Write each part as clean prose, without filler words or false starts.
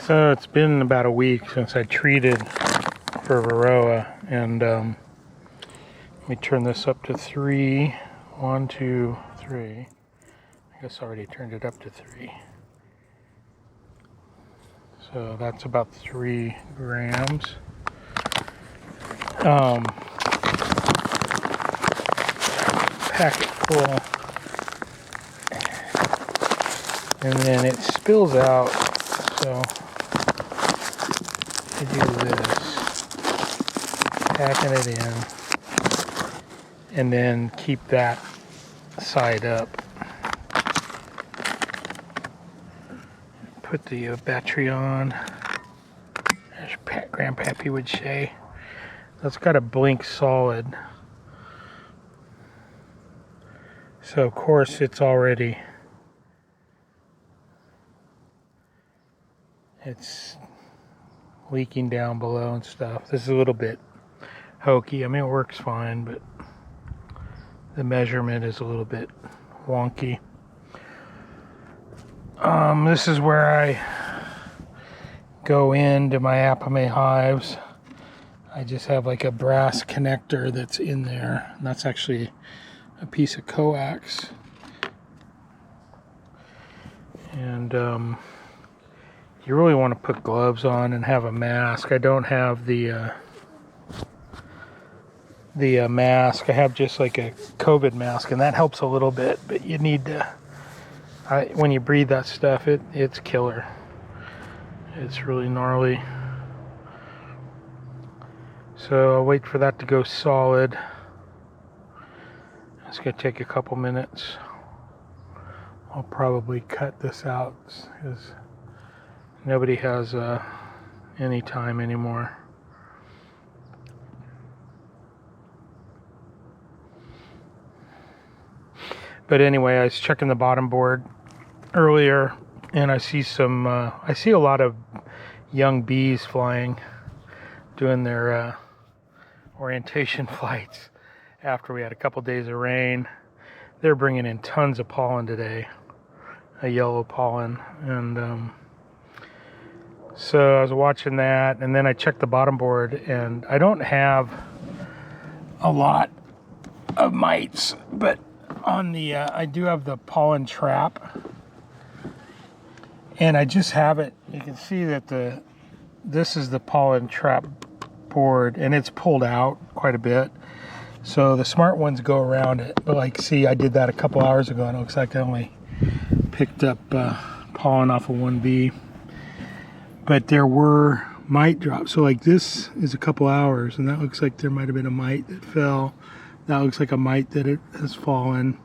So it's been about a week since I treated for Varroa, and let me turn this up to 3. 1, 2, 3. I guess I already turned it up to 3. So that's about 3 grams. Packet full, and then it spills out. So I do this, packing it in, and then keep that side up. Put the battery on, as Grandpappy would say. That's got a blink solid. So of course it's leaking down below and stuff. This is a little bit hokey. I mean, it works fine, but the measurement is a little bit wonky. This is where I go into my Apame hives. I just have like a brass connector that's in there, and that's actually a piece of coax. And you really want to put gloves on and have a mask. I don't have the mask. I have just like a COVID mask, and that helps a little bit, but you need to, when you breathe that stuff, it's killer. It's really gnarly. So I'll wait for that to go solid. It's going to take a couple minutes. I'll probably cut this out because nobody has any time anymore. But anyway, I was checking the bottom board earlier, and I see a lot of young bees flying, doing their orientation flights after we had a couple days of rain. They're bringing in tons of pollen today, a yellow pollen, and so I was watching that, and then I checked the bottom board, and I don't have a lot of mites, but on the I do have the pollen trap, and I just have it. You can see that this is the pollen trap board, and it's pulled out quite a bit, so the smart ones go around it. But like, see, I did that a couple hours ago, and it looks like I only picked up pollen off of one bee, but there were mite drops. So like, this is a couple hours, and that looks like there might have been a mite that fell. That looks like a mite that it has fallen.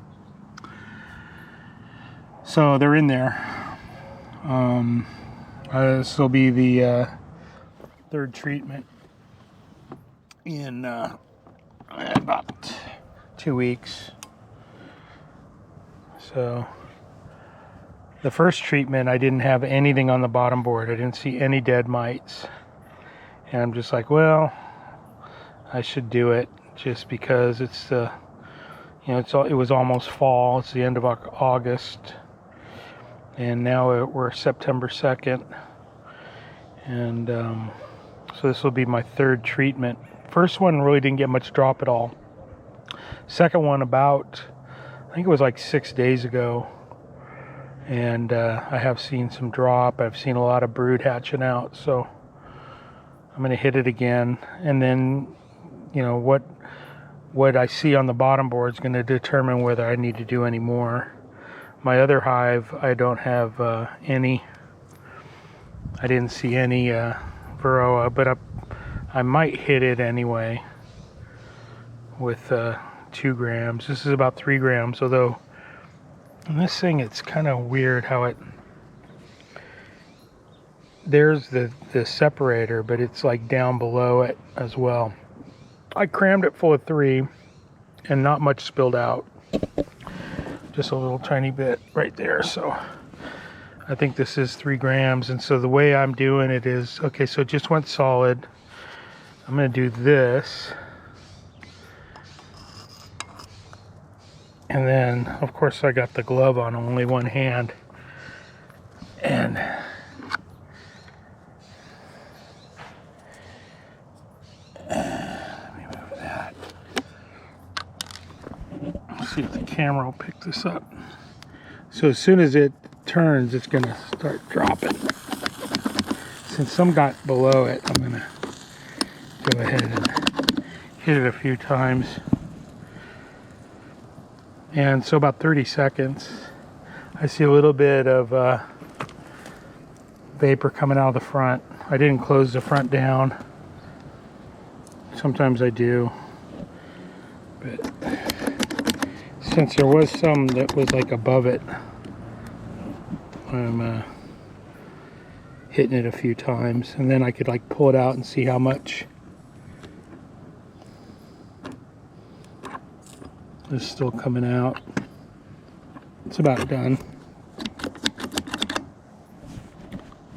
So they're in there. This will be the third treatment in about 2 weeks. So the first treatment, I didn't have anything on the bottom board. I didn't see any dead mites. And I'm just like, well, I should do it just because it's it was almost fall. It's the end of August. And now we're September 2nd. And so this will be my third treatment. First one really didn't get much drop at all. Second one I think it was like 6 days ago. And I have seen some drop. I've seen a lot of brood hatching out. So I'm going to hit it again. And then, what I see on the bottom board is going to determine whether I need to do any more. My other hive, I don't have any. I didn't see any Varroa, but I might hit it anyway with 2 grams. This is about 3 grams, although in this thing, it's kind of weird how there's the separator, but it's like down below it as well. I crammed it full of 3 and not much spilled out. Just a little tiny bit right there. So I think this is 3 grams. And so the way I'm doing it is, okay, so it just went solid. I'm going to do this. And then, of course, I got the glove on only one hand. And see if the camera will pick this up. So as soon as it turns, it's going to start dropping. Since some got below it, I'm going to go ahead and hit it a few times. And so about 30 seconds, I see a little bit of vapor coming out of the front. I didn't close the front down. Sometimes I do. But since there was some that was like above it, I'm hitting it a few times, and then I could like pull it out and see how much is still coming out. It's about done.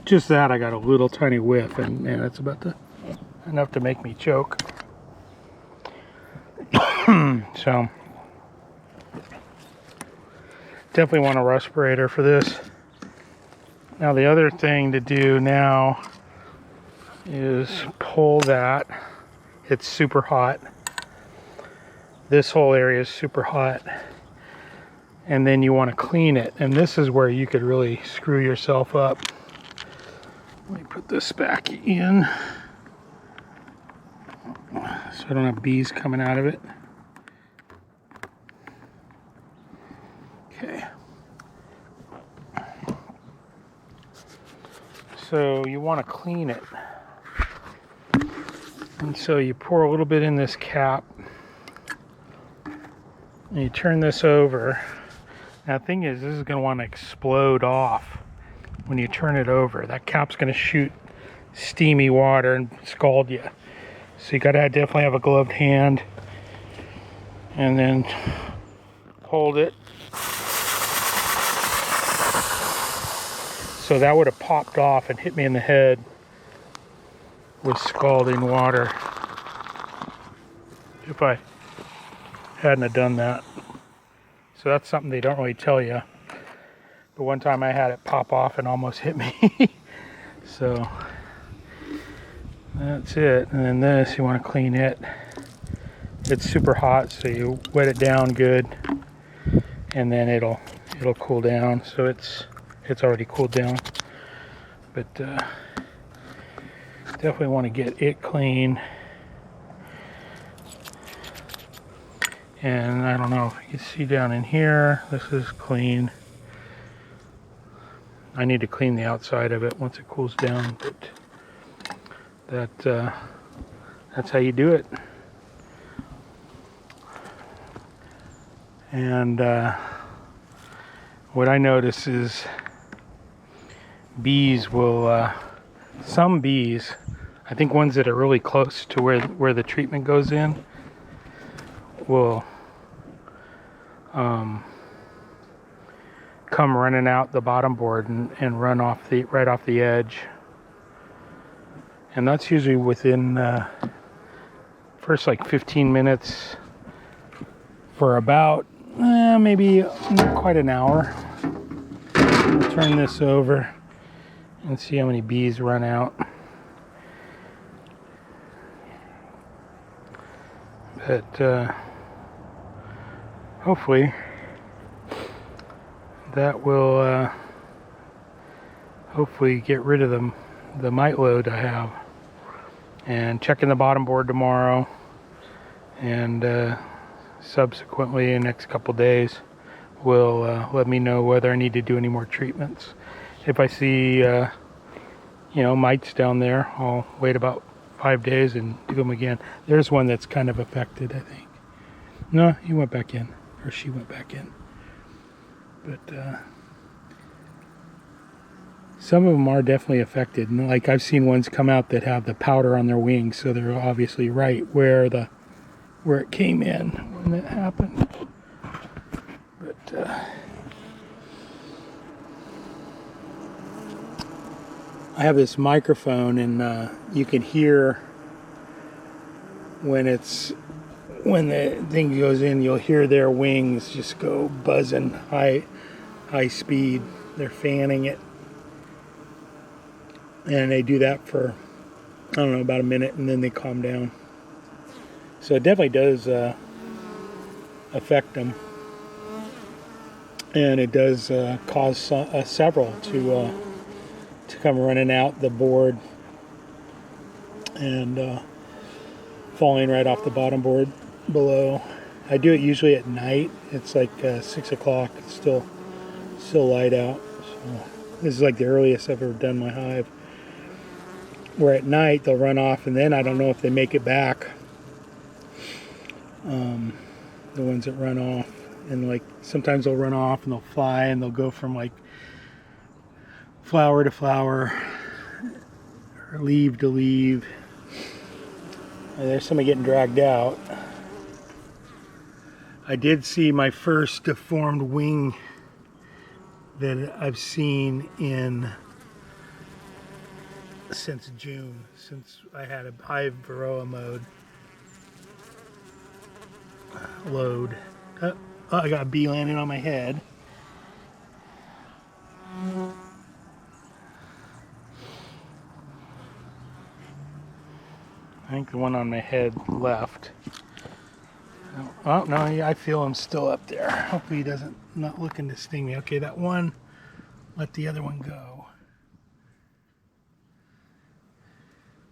Just that, I got a little tiny whiff, and man, that's about enough to make me choke. So definitely want a respirator for this. Now the other thing to do now is pull that. It's super hot. This whole area is super hot. And then you want to clean it. And this is where you could really screw yourself up. Let me put this back in so I don't have bees coming out of it. Okay. So you want to clean it. And so you pour a little bit in this cap. And you turn this over. Now the thing is, this is going to want to explode off when you turn it over. That cap's going to shoot steamy water and scald you. So you got to definitely have a gloved hand. And then hold it. So that would have popped off and hit me in the head with scalding water if I hadn't have done that. So that's something they don't really tell you. But one time I had it pop off and almost hit me. So that's it. And then this, you want to clean it. It's super hot, so you wet it down good, and then it'll cool down. So it's already cooled down, but definitely want to get it clean. And I don't know if you can see down in here, this is clean. I need to clean the outside of it once it cools down, but that's how you do it. And what I notice is bees will, some bees, I think ones that are really close to where the treatment goes in, will come running out the bottom board and run off right off the edge. And that's usually within first like 15 minutes for about maybe not quite an hour. I'll turn this over and see how many bees run out. But hopefully that will hopefully get rid of the mite load I have. And checking the bottom board tomorrow, and subsequently in the next couple days will let me know whether I need to do any more treatments. If I see mites down there, I'll wait about 5 days and do them again. There's one that's kind of affected, I think. No, he went back in, or she went back in. But some of them are definitely affected. And like I've seen ones come out that have the powder on their wings, so they're obviously right where it came in when it happened. But I have this microphone, and you can hear when the thing goes in, you'll hear their wings just go buzzing high speed. They're fanning it, and they do that for I don't know, about a minute, and then they calm down. So it definitely does affect them. and it does cause several to come running out the board and falling right off the bottom board below. I do it usually at night. It's like 6 o'clock. It's still light out. So this is like the earliest I've ever done my hive. Where at night they'll run off, and then I don't know if they make it back. The ones that run off, and like sometimes they'll run off and they'll fly and they'll go from like flower to flower, or leaf to leaf. There's somebody getting dragged out. I did see my first deformed wing that I've seen since June, since I had a Hive Varroa mode load. Oh, I got a bee landing on my head. I think the one on my head left. Oh no, I feel him still up there. Hopefully he not looking to sting me. Okay, that one, let the other one go.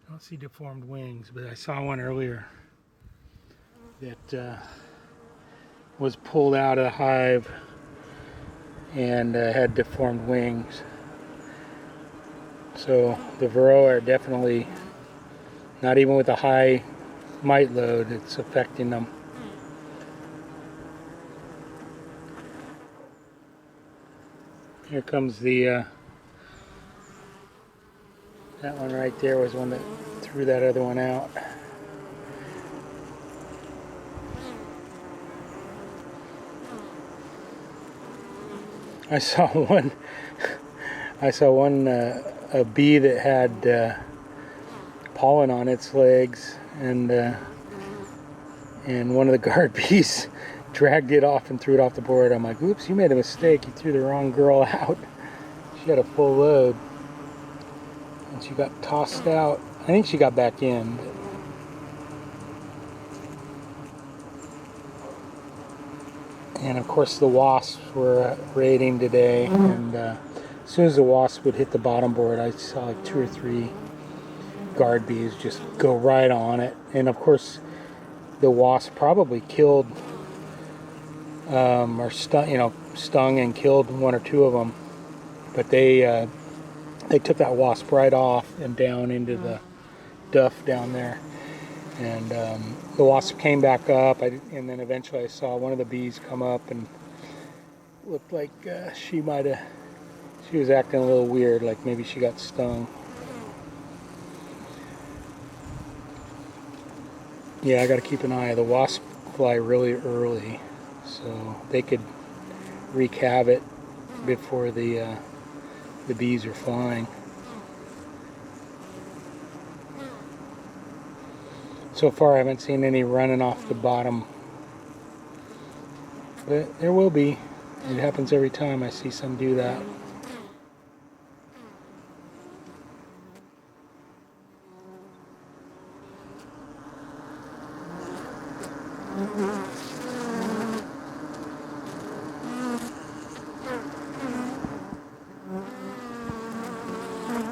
I don't see deformed wings, but I saw one earlier that was pulled out of the hive and had deformed wings. So the Varroa are definitely, not even with a high mite load, it's affecting them. Here comes the, that one right there was one that threw that other one out. I saw one a bee that had pollen on its legs, and one of the guard bees dragged it off and threw it off the board. I'm like, oops, you made a mistake. You threw the wrong girl out. She had a full load, and she got tossed out. I think she got back in. And of course the wasps were raiding today, and as soon as the wasp would hit the bottom board, I saw like 2 or 3 guard bees just go right on it. And of course the wasp probably killed or stung and killed 1 or 2 of them, but they took that wasp right off and down into the duff down there. And the wasp came back up, and then eventually I saw one of the bees come up and looked like she was acting a little weird, like maybe she got stung. Yeah, I got to keep an eye. The wasps fly really early, so they could wreak havoc before the bees are flying. So far I haven't seen any running off the bottom, but there will be. It happens every time I see some do that.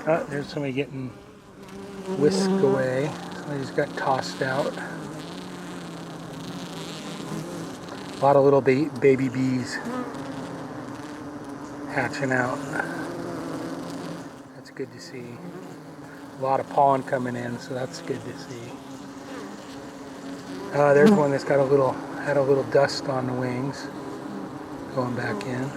Oh, there's somebody getting whisked away. Somebody just got tossed out. A lot of little baby bees hatching out. That's good to see. A lot of pollen coming in, so that's good to see. There's one that's got had a little dust on the wings. Going back in.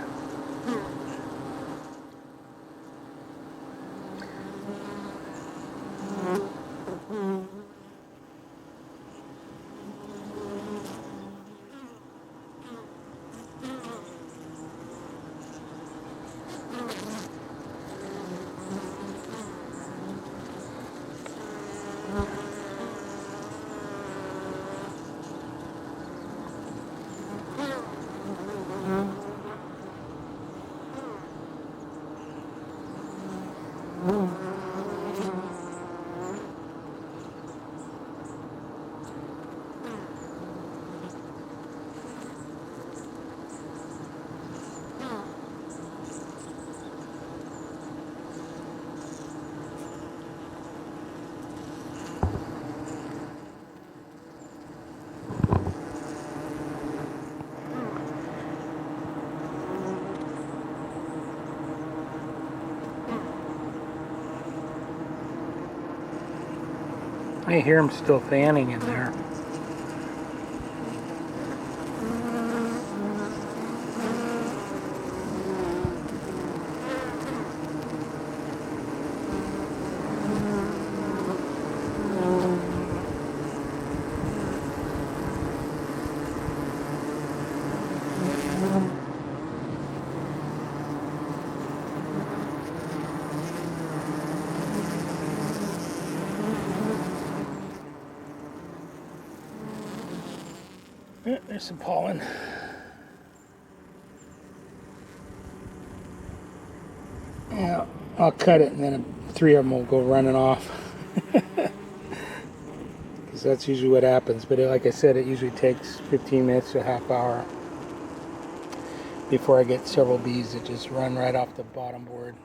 I hear them still fanning in there. There's some pollen. Yeah, I'll cut it and then 3 of them will go running off. Because that's usually what happens. But like I said, it usually takes 15 minutes to a half hour before I get several bees that just run right off the bottom board.